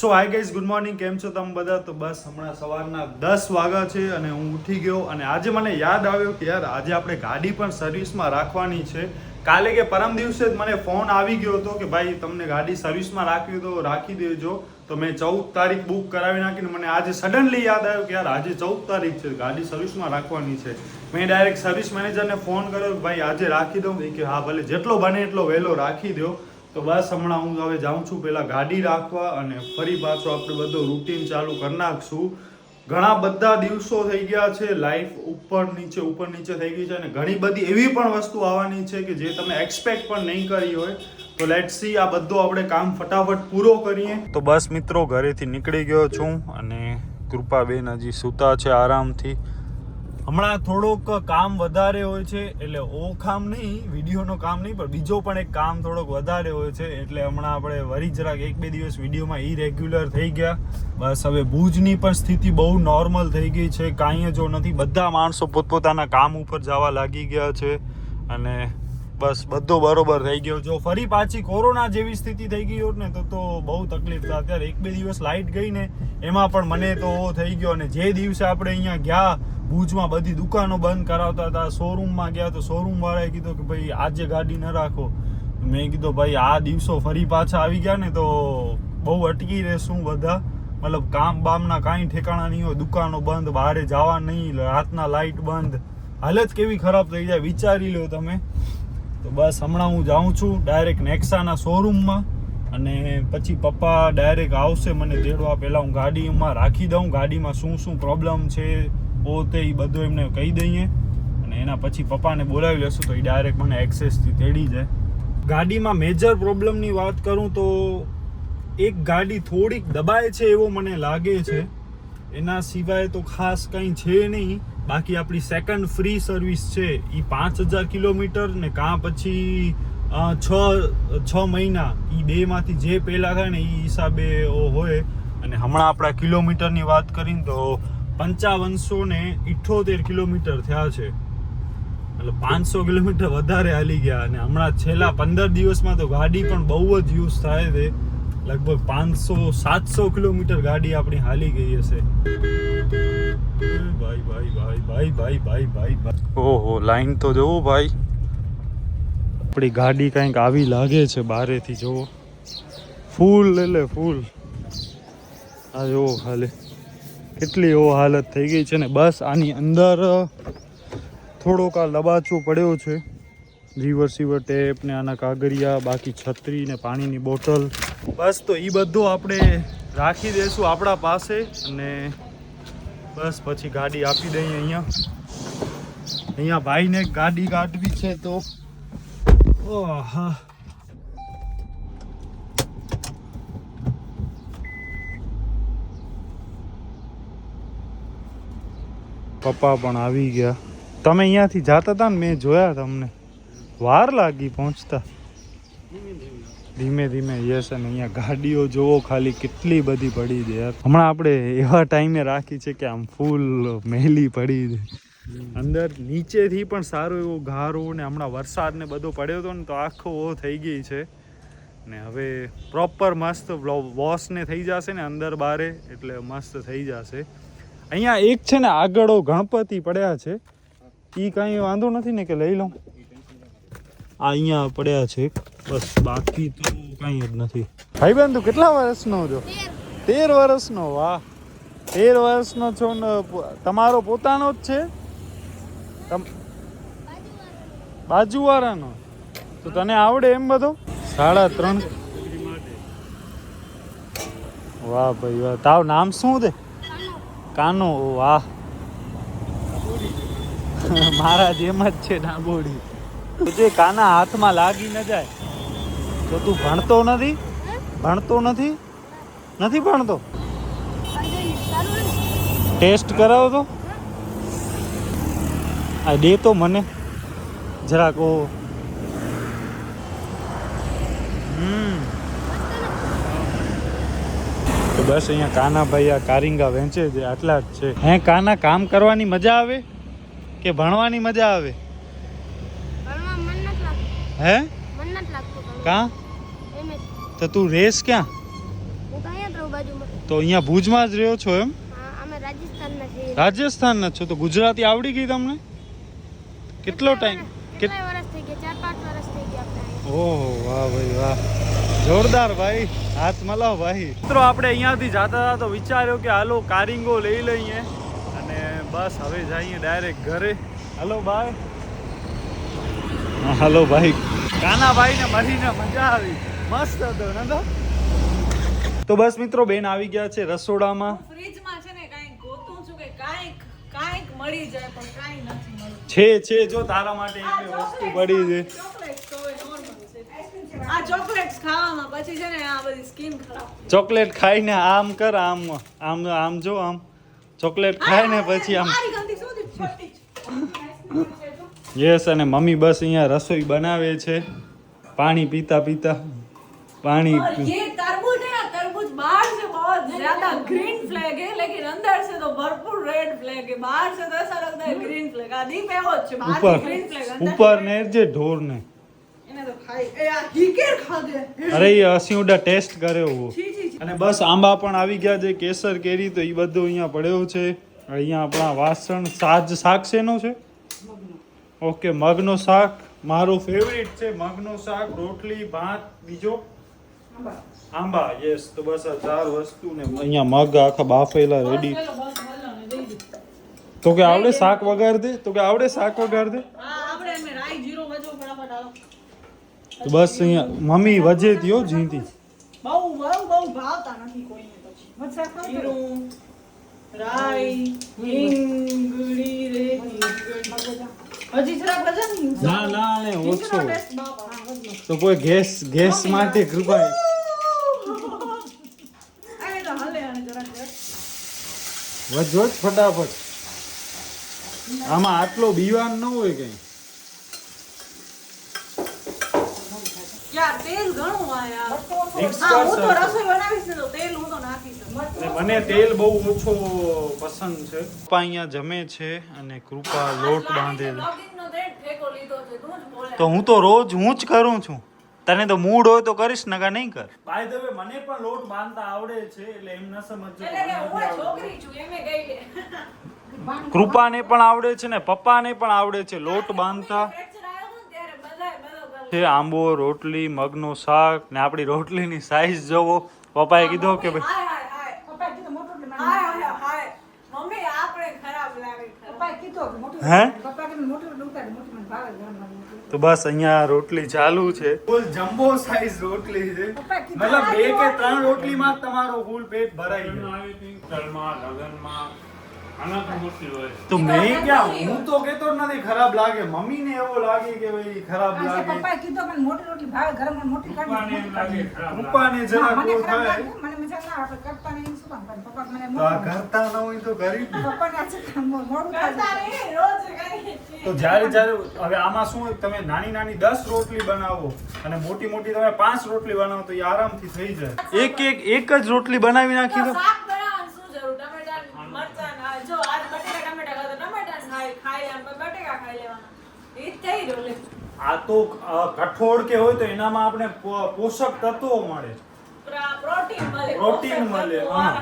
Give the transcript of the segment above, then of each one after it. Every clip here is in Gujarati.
સો હાય ગાઈઝ, ગુડ મોર્નિંગ. કેમ છો તમે બધા? તો બસ હમણાં સવારના 10 વાગ્યા છે અને હું ઉઠી ગયો અને આજે મને યાદ આવ્યો કે યાર આજે આપણે ગાડી પણ સર્વિસમાં રાખવાની છે. કાલે કે પરમ દિવસે જ મને ફોન આવી ગયો હતો કે ભાઈ તમને ગાડી સર્વિસમાં રાખવી તો રાખી દેજો. તો મેં 14 તારીખ બુક કરાવી નાખીને મને આજે સડનલી યાદ આવ્યો કે યાર આજે 14 તારીખ છે, ગાડી સર્વિસમાં રાખવાની છે. મેં ડાયરેક્ટ સર્વિસ મેનેજરને ફોન કર્યો કે ભાઈ આજે રાખી દઉં કે હા ભલે જેટલો બને એટલો વહેલો રાખી દો. તો બસ હમણાં હું હવે જાઉં છું પહેલાં ગાડી રાખવા અને ફરી પાછો આપણે બધો રૂટીન ચાલુ કરી નાખશું. ઘણા બધા દિવસો થઈ ગયા છે, લાઈફ ઉપર નીચે થઈ ગઈ છે અને ઘણી બધી એવી પણ વસ્તુ આવવાની છે કે જે તમે એક્સપેક્ટ પણ નહીં કરી હોય. તો લેટ્સ સી, આ બધું આપણે કામ ફટાફટ પૂરો કરીએ. તો બસ મિત્રો, ઘરેથી નીકળી ગયો છું અને કૃપાબેન હજી સૂતા છે આરામથી. હમણાં થોડોક કામ વધારે હોય છે, એટલે ઓ કામ નહીં, વિડીયોનો કામ નહીં, પણ બીજો પણ એક કામ થોડોક વધારે હોય છે. એટલે હમણાં આપણે વરી જરાક 1-2 દિવસ વિડીયોમાં ઇરેગ્યુલર થઈ ગયા. બસ હવે ભુજની પણ સ્થિતિ બહુ નોર્મલ થઈ ગઈ છે, કાંઈ જો નથી. બધા માણસો પોતપોતાના કામ ઉપર જવા લાગી ગયા છે અને બસ બધો બરોબર થઈ ગયો. જો ફરી પાછી કોરોના જેવી સ્થિતિ થઈ ગઈ હોત ને તો બહુ તકલીફ થાય. અત્યારે 1-2 દિવસ લાઇટ ગઈ ને એમાં પણ મને તો થઈ ગયો. અને જે દિવસે આપણે અહીંયા ગયા ભુજમાં બધી દુકાનો બંધ કરાવતા હતા, શોરૂમમાં ગયા તો શોરૂમ વાળાએ કીધું કે ભાઈ આજે ગાડી ન રાખો. મેં કીધું ભાઈ આ દિવસો ફરી પાછા આવી ગયા ને તો બહુ અટકી રહેશું બધા. મતલબ કામ બામના કાંઈ ઠેકાણા નહીં હોય, દુકાનો બંધ, બહારે જવા નહીં, રાતના લાઇટ બંધ, હાલત કેવી ખરાબ થઈ જાય વિચારી લો તમે. તો બસ હમણાં હું જાઉં છું ડાયરેક્ટ નેક્સાના શોરૂમમાં અને પછી પપ્પા ડાયરેક્ટ આવશે મને તેડવા. પહેલાં હું ગાડીમાં રાખી દઉં, ગાડીમાં શું શું પ્રોબ્લેમ છે પોતે એ બધું એમને કહી દઈએ અને એના પછી પપ્પાને બોલાવી લેશું તો એ ડાયરેક્ટ મને એક્સેસથી તેડી જાય. ગાડીમાં મેજર પ્રોબ્લેમની વાત કરું તો એક ગાડી થોડીક દબાય છે એવો મને લાગે છે, એના સિવાય તો ખાસ કંઈ છે નહીં. બાકી આપણી સેકન્ડ ફ્રી સર્વિસ છે એ 5000 કિલોમીટર ને કાં પછી 6 મહિના, એ બેમાંથી જે પહેલાં થાય ને એ હિસાબે હોય. અને હમણાં આપણા કિલોમીટરની વાત કરીને તો 5578 કિલોમીટર થયા છે, એટલે 500 કિલોમીટર વધારે હાલી ગયા. અને હમણાં છેલ્લા 15 દિવસમાં તો ગાડી પણ બહુ જ યુઝ થાય છે, લગભગ 500-700 કિલોમીટર ગાડી આપણી હાલી ગઈ હશે. ભાઈ ઓહો, લાઈન તો જોવો ભાઈ. આપણી ગાડી કંઈક આવી લાગે છે બારેથી, જોવો ફૂલ એટલે ફૂલ. આ જોવો હાલે કેટલી એવો હાલત થઈ ગઈ છે ને. બસ આની અંદર થોડોક આ લબાચો પડ્યો છે, રિવર્સિબલ ટેપ ને આના કાગળિયા, બાકી છત્રી ને પાણીની બોટલ. બસ તો એ બધું આપણે રાખી દઈશું આપણા પાસે અને બસ પછી ગાડી આપી દઈએ. અહીંયા ભાઈને ગાડી કાઢવી છે તો ઓહા, પપ્પા પણ આવી ગયા. તમે અહીંયાથી જતા હતા ને, મેં જોયા તમને, વાર લાગી પહોંચતા. ધીમે ધીમે યસ. અને અહીંયા ગાડીઓ જોવો ખાલી કેટલી બધી પડી છે યાર. હમણાં આપણે એવા ટાઈમે રાખી છે કે આમ ફૂલ મેલી પડી છે અંદર. નીચેથી પણ સારો એવો ગારો ને હમણાં વરસાદ ને બધો પડ્યો હતો ને તો આખો થઈ ગઈ છે ને હવે પ્રોપર મસ્ત વોશ ને થઈ જશે ને અંદર બારે, એટલે મસ્ત થઈ જશે. અહીંયા એક છે ને આગળ ગણપતિ પડ્યા છે, એ કાંઈ વાંધો નથી ને કે લઈ લઉં? આ અહીંયા પડ્યા છે બસ, બાકી તો કાંઈ જ નથી. ભાઈબંધ તું કેટલા વર્ષનો છો? 13 વર્ષનો. વાહ, 13 વર્ષનો છો ને તમારો પોતાનો જ છે? બાજુવાળાનો? તો તને આવડે એમ બધો? 3.5. વાહ ભાઈ વાહ. તાવ નામ શું છે? કાનો. વાહ, મારા જેમ જ છે ડાબોડી. જે કાના હાથમાં લાગી ન જાય તો તું ભણતો નથી? નથી ભણતો? ટેસ્ટ કરાવો તો આ દે તો મને જરાક. ઓ તો બસ અહીંયા કાનાભાઈ આ કારિંગા વેચે છે, આટલા જ છે. હે કાના, કામ કરવાની મજા આવે કે ભણવાની મજા આવે? હે કા તો તું રેસ ક્યાં? બાજુમાં. તો અહીંયા ભુજમાં જ રહ્યો છો એમ? હા, અમે રાજસ્થાનના છીએ. રાજસ્થાનના છો તો ગુજરાતી આવડી ગઈ તમને? કેટલો ટાઈમ? કેટલા વર્ષ થઈ ગયા? 4-5 વર્ષ થઈ ગયા આપણે. ઓહો વાહ ભાઈ વાહ, જોરદાર ભાઈ, હાથ મલાવો ભાઈ. મિત્રો આપણે અહીંયાથી જતા હતા તો વિચાર્યો કે હાલો કારિંગો લઈ લઈએ અને બસ હવે જઈએ ડાયરેક્ટ ઘરે. હાલો ભાઈ. હાલો ભાઈ, કાના ભાઈ ને મળીને મજા આવી, મસ્ત હતો ને તો. તો બસ મિત્રો બેન આવી ગયા છે રસોડામાં. ફ્રીજમાં છે ને કાંઈક ગોતું છું કે કાંઈક મળી જાય પણ કાંઈ નથી મળતું. છે જો તારા માટે એક વસ્તુ પડી છે. ચોકલેટ્સ તો હવે normal છે. આ ચોકલેટ્સ ખાવામાં પછી છે ને આ બધી સ્કિન ખરાબ. ચોકલેટ ખાઈને આમ કર, આમ જો, આમ ચોકલેટ ખાય ને પછી આમ. મારી ગંદી શું છોટી યસ. અને મમ્મી બસ અહીંયા રસોઈ બનાવે છે, પાણી પીતા પીતા. पानी ये तरबूज है ना, तरबूज बाहर से बहुत ज्यादा ग्रीन फ्लैग है लेकिन अंदर से तो भरपूर रेड फ्लैग है. बाहर से तो ऐसा लगता है ग्रीन फ्लैग. आदि पे वो છે બહાર થી ગ્રીન ફ્લેગ, અંદર ऊपर ने जे ढोर ने એને તો ખાઈ એ આ હીકેર ખાધે. અરે એ અસીઉડા ટેસ્ટ કર્યો वो. છી છી છી. અને બસ આંબા પણ આવી ગયા છે, કેસર કેરી તો એ બધું અહીંયા પડ્યો છે. અહીંયા આપણા વાસણ શાક શેનો છે? ઓકે, મગનો શાક મારો ફેવરિટ છે. મગનો શાક, રોટલી, ભાત, બીજો આંબા. યસ. તો બસ આ 4 વસ્તુ ને અહીંયા મગ આખા બાફેલા રેડી. બસ હલો ને દઈ દે. તો કે આવડે શાક વગાડ દે, તો કે આવડે શાક વગાડ દે. હા આપણે એમે રાઈ જીરો વજો ફટાફટ હાલો. તો બસ અહીંયા મમ્મી વજે ત્યો જીંતી. બહુ ભાવતા નથી કોઈને. પછી મચ્છા ખાવ જીરું, રાઈ, હિંગડી રે હજી જરા વજન નહીં. ના ને ઓછો. ટેસ્ટ બાપા. તો કોઈ ગેસ માટે કૃપા. આ તો હાલે આને જરા વજો જ ફટાફટ. આમાં આટલો બીવાન ન હોય કઈ. યાર તેલ ઘણું આ યાર. મિક્સ હા હું તો કર. રસોઈ બનાવીશ ને તો તેલ હું તો નાખીશ. મને તેલ બહુ ઓછો પસંદ છે. પપ્પા અહીંયા જમે છે અને કૃપા લોટ બાંધે છે. લોગિંગનો રેટ ઠેકો લીધો છે તું જ બોલે. તો હું તો રોજ હું જ કરું છું. તને તો મૂડ હોય તો કરીશ, નકા નહીં કર. બાય ધ વે મને પણ લોટ બાંધતા આવડે છે, એટલે એમ ન સમજજો. એટલે કે હું છોકરી છું એમે ગઈ લે. કૃપાને પણ આવડે છે ને પપ્પાને પણ આવડે છે લોટ બાંધતા. ફ્રેક્ચર આવ્યો હતો ને ત્યારે બધાય બધો છે આંબો, રોટલી, મગનું શાક ને આપણી રોટલીની સાઈઝ જોવો. પપ્પાએ કીધું કે ભાઈ હાય હાય હાય. પપ્પા કીધું મોટું એટલે હાય હાય હાય. મમ્મી આપણે ખરાબ લાગે. પપ્પા કીધું કે મોટું. હે પપ્પા કીધું મોટું ઉતાર મોટું મને ભાવે ઘરમાં. તો બસ અહીંયા રોટલી ચાલુ છે. ફૂલ જમ્બો સાઈઝ રોટલી છે. મતલબ 2 કે 3 રોટલીમાં તમારો ફૂલ પેટ ભરાઈ જાય. તો મેં ક્યાં, હું તો કેતો જ નથી ખરાબ લાગે. મમ્મીને એવો લાગે કે ભાઈ ખરાબ લાગે. પપ્પાએ કીધું પણ મોટી રોટલી ભાવે ગરમ મોટી કાઢી. કૃપાને જરા મને કોઈ ખરાબ થાય લાગે, મને મજા ના આવે કરતા ને શું કામ કરે પપ્પા મને તો આ કરતા ન હોય તો કરી જ. પપ્પાને આજે મોડું કરતા થાય નહીં રોજ કરીએ છીએ. તો જ્યારે હવે આમાં શું હોય, તમે નાની 10 રોટલી બનાવો અને મોટી તમે 5 રોટલી બનાવો તો એ આરામથી થઈ જાય. એક જ રોટલી બનાવી નાખી તો દો. શાક બનાવવાનું શું જરૂર? ટમેટા મરચાં ના જો આજ બટેકા ટમેટા ખાતો ટમેટા ખાઈ લે પણ બટેકા ખાઈ લેવાના. એ જ થઈ રહ્યો લે. આ તો કઠોળ કે હોય તો એનામાં આપણે પોષક તત્વો મળે, પ્રોટીન મળે. પ્રોટીન મળે. હા,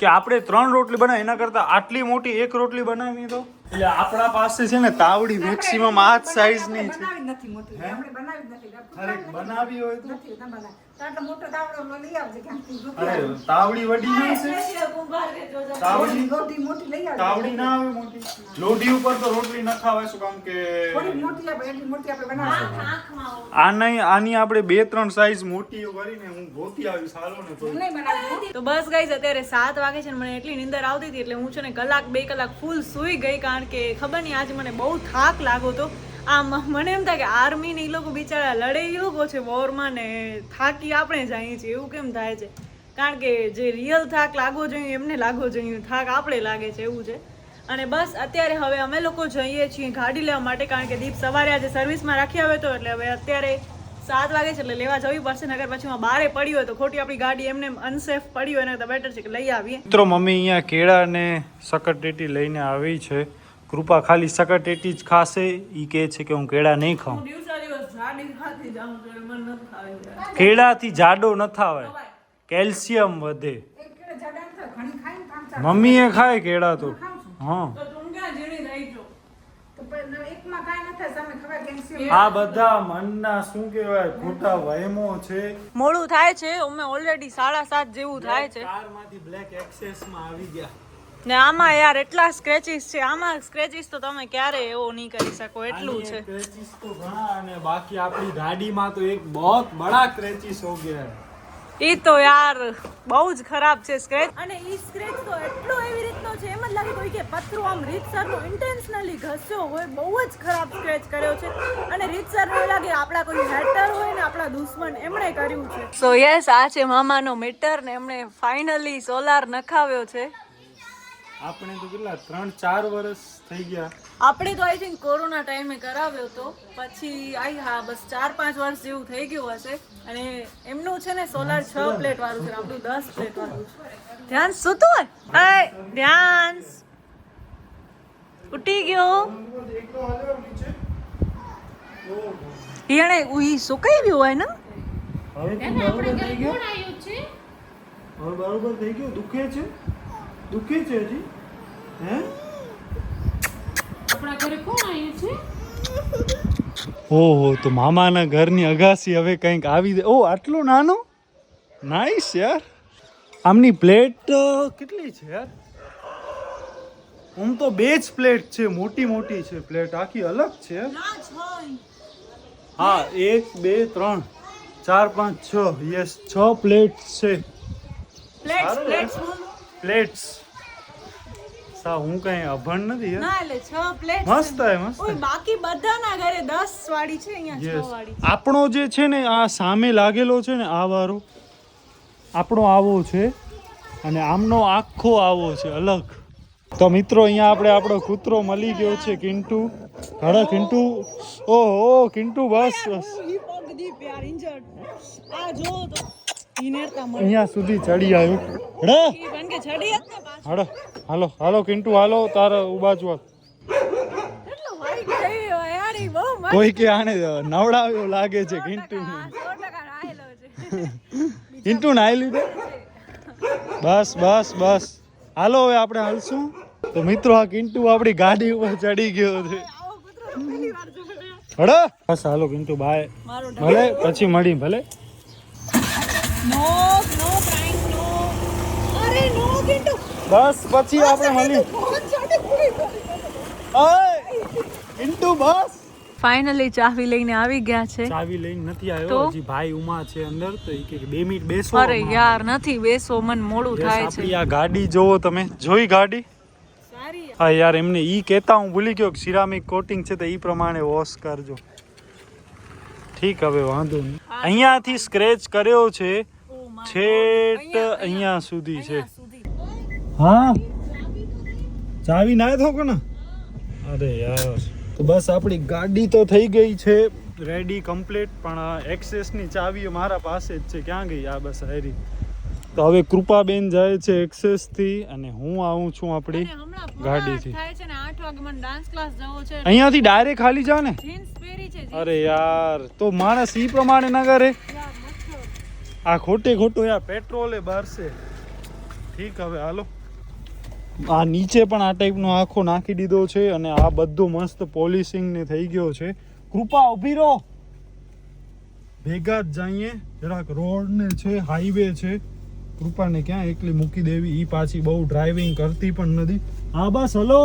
કે આપણે 3 રોટલી બનાવી એના કરતા આટલી મોટી 1 રોટલી બનાવી તો. એટલે આપણા પાસે છે ને તાવડી મેક્સિમમ આ જ સાઈઝ ની છે. બનાવી જ નથી મોટી આપણે બનાવી જ નથી અરે બનાવી હોય તો નથી ના બનાવી તો આટલો મોટો તાવડો લઈ આવજે ક્યાંકથી. અરે તાવડી વડી ના છે. સ્પેશિયલ કુંભાર કે જોજો. તાવડી રોટી મોટી લઈ આવજે. તાવડી ના આવે મોટી. લોઢી ઉપર તો રોટલી ન ખાવાય. શું કામ કે થોડી મોટી આપણે એટલી મોટી આપણે બનાવશું. આંખમાં આવું. આની આપણે 2-3 સાઈઝ મોટી કરીને હું ગોતી આવી સારો ને તો. નહીં બનાવી તો બસ ગાઈઝ અત્યારે 7 વાગે છે ને મને એટલી નીંદર આવતી હતી એટલે હું છે ને 1-2 કલાક ફૂલ સૂઈ ગઈ. કારણ કે ખબર નહીં આજે મને બહુ થાક લાગો તો. આમ મને એમ થાય કે આર્મી ને એ લોકો બિચારા લડે એ લોકો છે વોરમાં ને થાકી આપણે જઈએ છીએ એવું કેમ થાય છે? કારણ કે જે રિયલ થાક લાગવો જોઈએ એમને લાગવો જોઈએ, થાક આપણે લાગે છે એવું છે. અને બસ અત્યારે હવે અમે લોકો જઈએ છીએ ગાડી લેવા માટે. કારણ કે દીપ સવારે આજે સર્વિસમાં રાખી આવ્યો હતો એટલે હવે અત્યારે 7 વાગે છે એટલે લેવા જવી પડશે. નગર પછી બારે પડી હોય તો ખોટી આપણી ગાડી એમને અનસેફ પડી હોય ને તો બેટર છે કે લઈ આવીએ. મિત્રો મમ્મી અહીંયા કેળા ને સકરટેટી લઈને આવી છે. કૃપા ખાલી સકરટેટી જ ખાશે. ઈ કહે છે કે હું કેળા નહીં ખાઉં. કેળાથી જાડો ન થાય, કેલ્શિયમ વધે. ઘણી ખાઈને 3-4 મમ્મીએ ખાય કેળા તો ખાઉં છું. હા તો ટૂંકા ઝીણી રાખજો. તો પણ એકમાં કાંઈ ન થાય, સામે ખવાય કેલ્શિયમ. આ બધા મનના શું કહેવાય ખોટા વહેમો છે. મોડું થાય છે અમે ઓલરેડી 7:30 જેવું થાય છે કારમાંથી બ્લેક એક્સેસ માં આવી ગયા. ને આમાં યાર એટલા સ્ક્રેચીસ છે. આમાં સ્ક્રેચીસ તો તમે ક્યારે એવો નહીં કરી શકો એટલું છે. ક્રેચીસ તો ઘણા અને બાકી આપણી ગાડીમાં તો એક बहुत बड़ा ક્રેચીસ હો ગયા है. ઈ તો યાર બહુ જ ખરાબ છે સ્ક્રેચ. અને ઈ સ્ક્રેચ તો એટલો એવી રીતનો છે એમ જ લાગે કોઈ કે પથરું આમ રીતસરનો ઇન્ટેન્શનલી ઘસ્યો હોય. બહુ જ ખરાબ સ્ક્રેચ કર્યો છે અને રીતસરનો એ લાગે આપણા કોઈ હેટર હોય ને આપણા દુશ્મન એમણે કર્યું છે. સો યસ આ છે મામાનો મીટર ને એમણે ફાઇનલી સોલાર નખાવ્યો છે. આપણે તો કેટલા 3-4 વર્ષ થઈ ગયા. આપણે તો આઈ થિંક કોરોના ટાઈમે કરાવ્યો તો પછી હા બસ 4-5 વર્ષ જેવું થઈ ગયું હશે. અને એમનું છે ને સોલાર 6 પ્લેટ વાળું છે, આપણું 10 પ્લેટ વાળું છે. ધ્યાન સૂતું હોય ધ્યાન ઉઠી ગયો ઈણે ઉઈ સુકાઈ ગયું હોય ને. હવે તો બરોબર થઈ ગયો. હવે બરોબર થઈ ગયો. દુખે છે હજી હે. આપણા ઘરે કોણ આવ્યું છે? ઓહો તો મામાના ઘરની અગાસી હવે કંઈક આવી દે. ઓ આટલું નાનું નાઈસ યાર. આમની પ્લેટ કેટલી છે યાર? આમ તો 2 જ પ્લેટ છે, મોટી મોટી છે પ્લેટ, આખી અલગ છે. હા 1 2 3 4 5 6 યસ 6 પ્લેટ છે. પ્લેટ્સ સા હું કઈ અભણ નથી યાર. ના એટલે 6 પ્લેટ મસ્ત હે મસ્ત. ઓય બાકી બધાના ઘરે 10 વાળી છે, અહીંયા 6 વાળી છે. આપણો જે છે ને આ સામે લાગેલો છે ને આ વાળો આપણો આવો છે અને આમનો આખો આવો છે અલગ. તો મિત્રો અહીંયા આપણે આપણો કૂતરો મળી ગયો છે કિન્ટુ. હડા કિન્ટુ. ઓહો કિન્ટુ બસ બસ ઈ પગદી પ્યાર ઇન્જર્ડ. આ જો તો ઈનેરતા મળે અહીંયા સુધી ચડી આવ્યો. હડા ઈ બન કે છડી જ ને પાછો. હડો હાલો હાલો કિન્ટુ હાલો તારે ઉભા જ વાત. કેટલો વાઈટ થઈ ગયો યાર. ઈ બહુ મસ્ત કોઈ કે આને નવડાવ્યો લાગે છે કિન્ટુ. 100% આયેલો છે. કિન્ટુ નાઈ લીધો. બસ બસ બસ હાલો હવે આપણે હાલશું. તો મિત્રો આ કિન્ટુ આપણી ગાડી ઉપર ચડી ગયો છે. આવો કૂતરો તો પહેલી વાર જોયો. હડો બસ હાલો કિન્ટુ બાય. મારો ભલે પછી મળી ભલે. નો પ્રાઇંક નો. અરે નો કિંટુ બસ પછી આપણે મળી. ફોન ચાડે પૂરી ઓય કિન્ટુ બસ. ફાઇનલી ચાવી લઈને આવી ગયા છે. ચાવી લઈને નથી તો? આવ્યો હજી ભાઈ ઉમા છે અંદર તો એ કે 2 મિનિટ બેસો. અરે યાર નથી બેસો, મન મોડું થાય છે. આપણી આ ગાડી જોવો તમે. જોઈ ગાડી? સારી હા યાર એમને ઈ કહેતા હું ભૂલી ગયો કે સિરામિક કોટિંગ છે તો ઈ પ્રમાણે વોશ કરજો. ઠીક હવે વાંધો નહીં. અહીંયાથી સ્ક્રેચ કર્યો છે છેટ અહીંયા સુધી છે. હા ચાવી ના થો કે ના. અરે યાર તો બસ આપણી ગાડી તો થઈ ગઈ છે રેડી કમ્પ્લીટ. પણ એક્સેસની ચાવી મારા પાસે જ છે. ક્યાં ગઈ? આ બસ હારી. તો હવે કૃપાબેન જાય છે એક્સેસ થી અને હું આવું છું આપણી ગાડીથી. થાય છે ને 8 વાગે મને ડાન્સ ક્લાસ જવો છે. અહીંયાથી ડાયરેક્ટ ખાલી જા ને. જીન્સ પહેરી છે. અરે યાર તો માણસ ઈ પ્રમાણે ના કરે. યાર મસ્ત. આ ખોટે ખોટું યાર પેટ્રોલે બારશે. ઠીક હવે હાલો. આ નીચે પણ આ ટાઈપનો આખો નાખી દીધો છે અને આ બધું મસ્ત પોલિશિંગ ને થઈ ગયો છે. કૃપા ઊભી રહો. ભેગા જ જઈએ જરાક. રોડ ને છે હાઈવે છે. કૃપાને ક્યાં એકલી મૂકી દેવી? ઈ પાછી બહુ ડ્રાઇવિંગ કરતી પણ નથી. હા બસ હલો.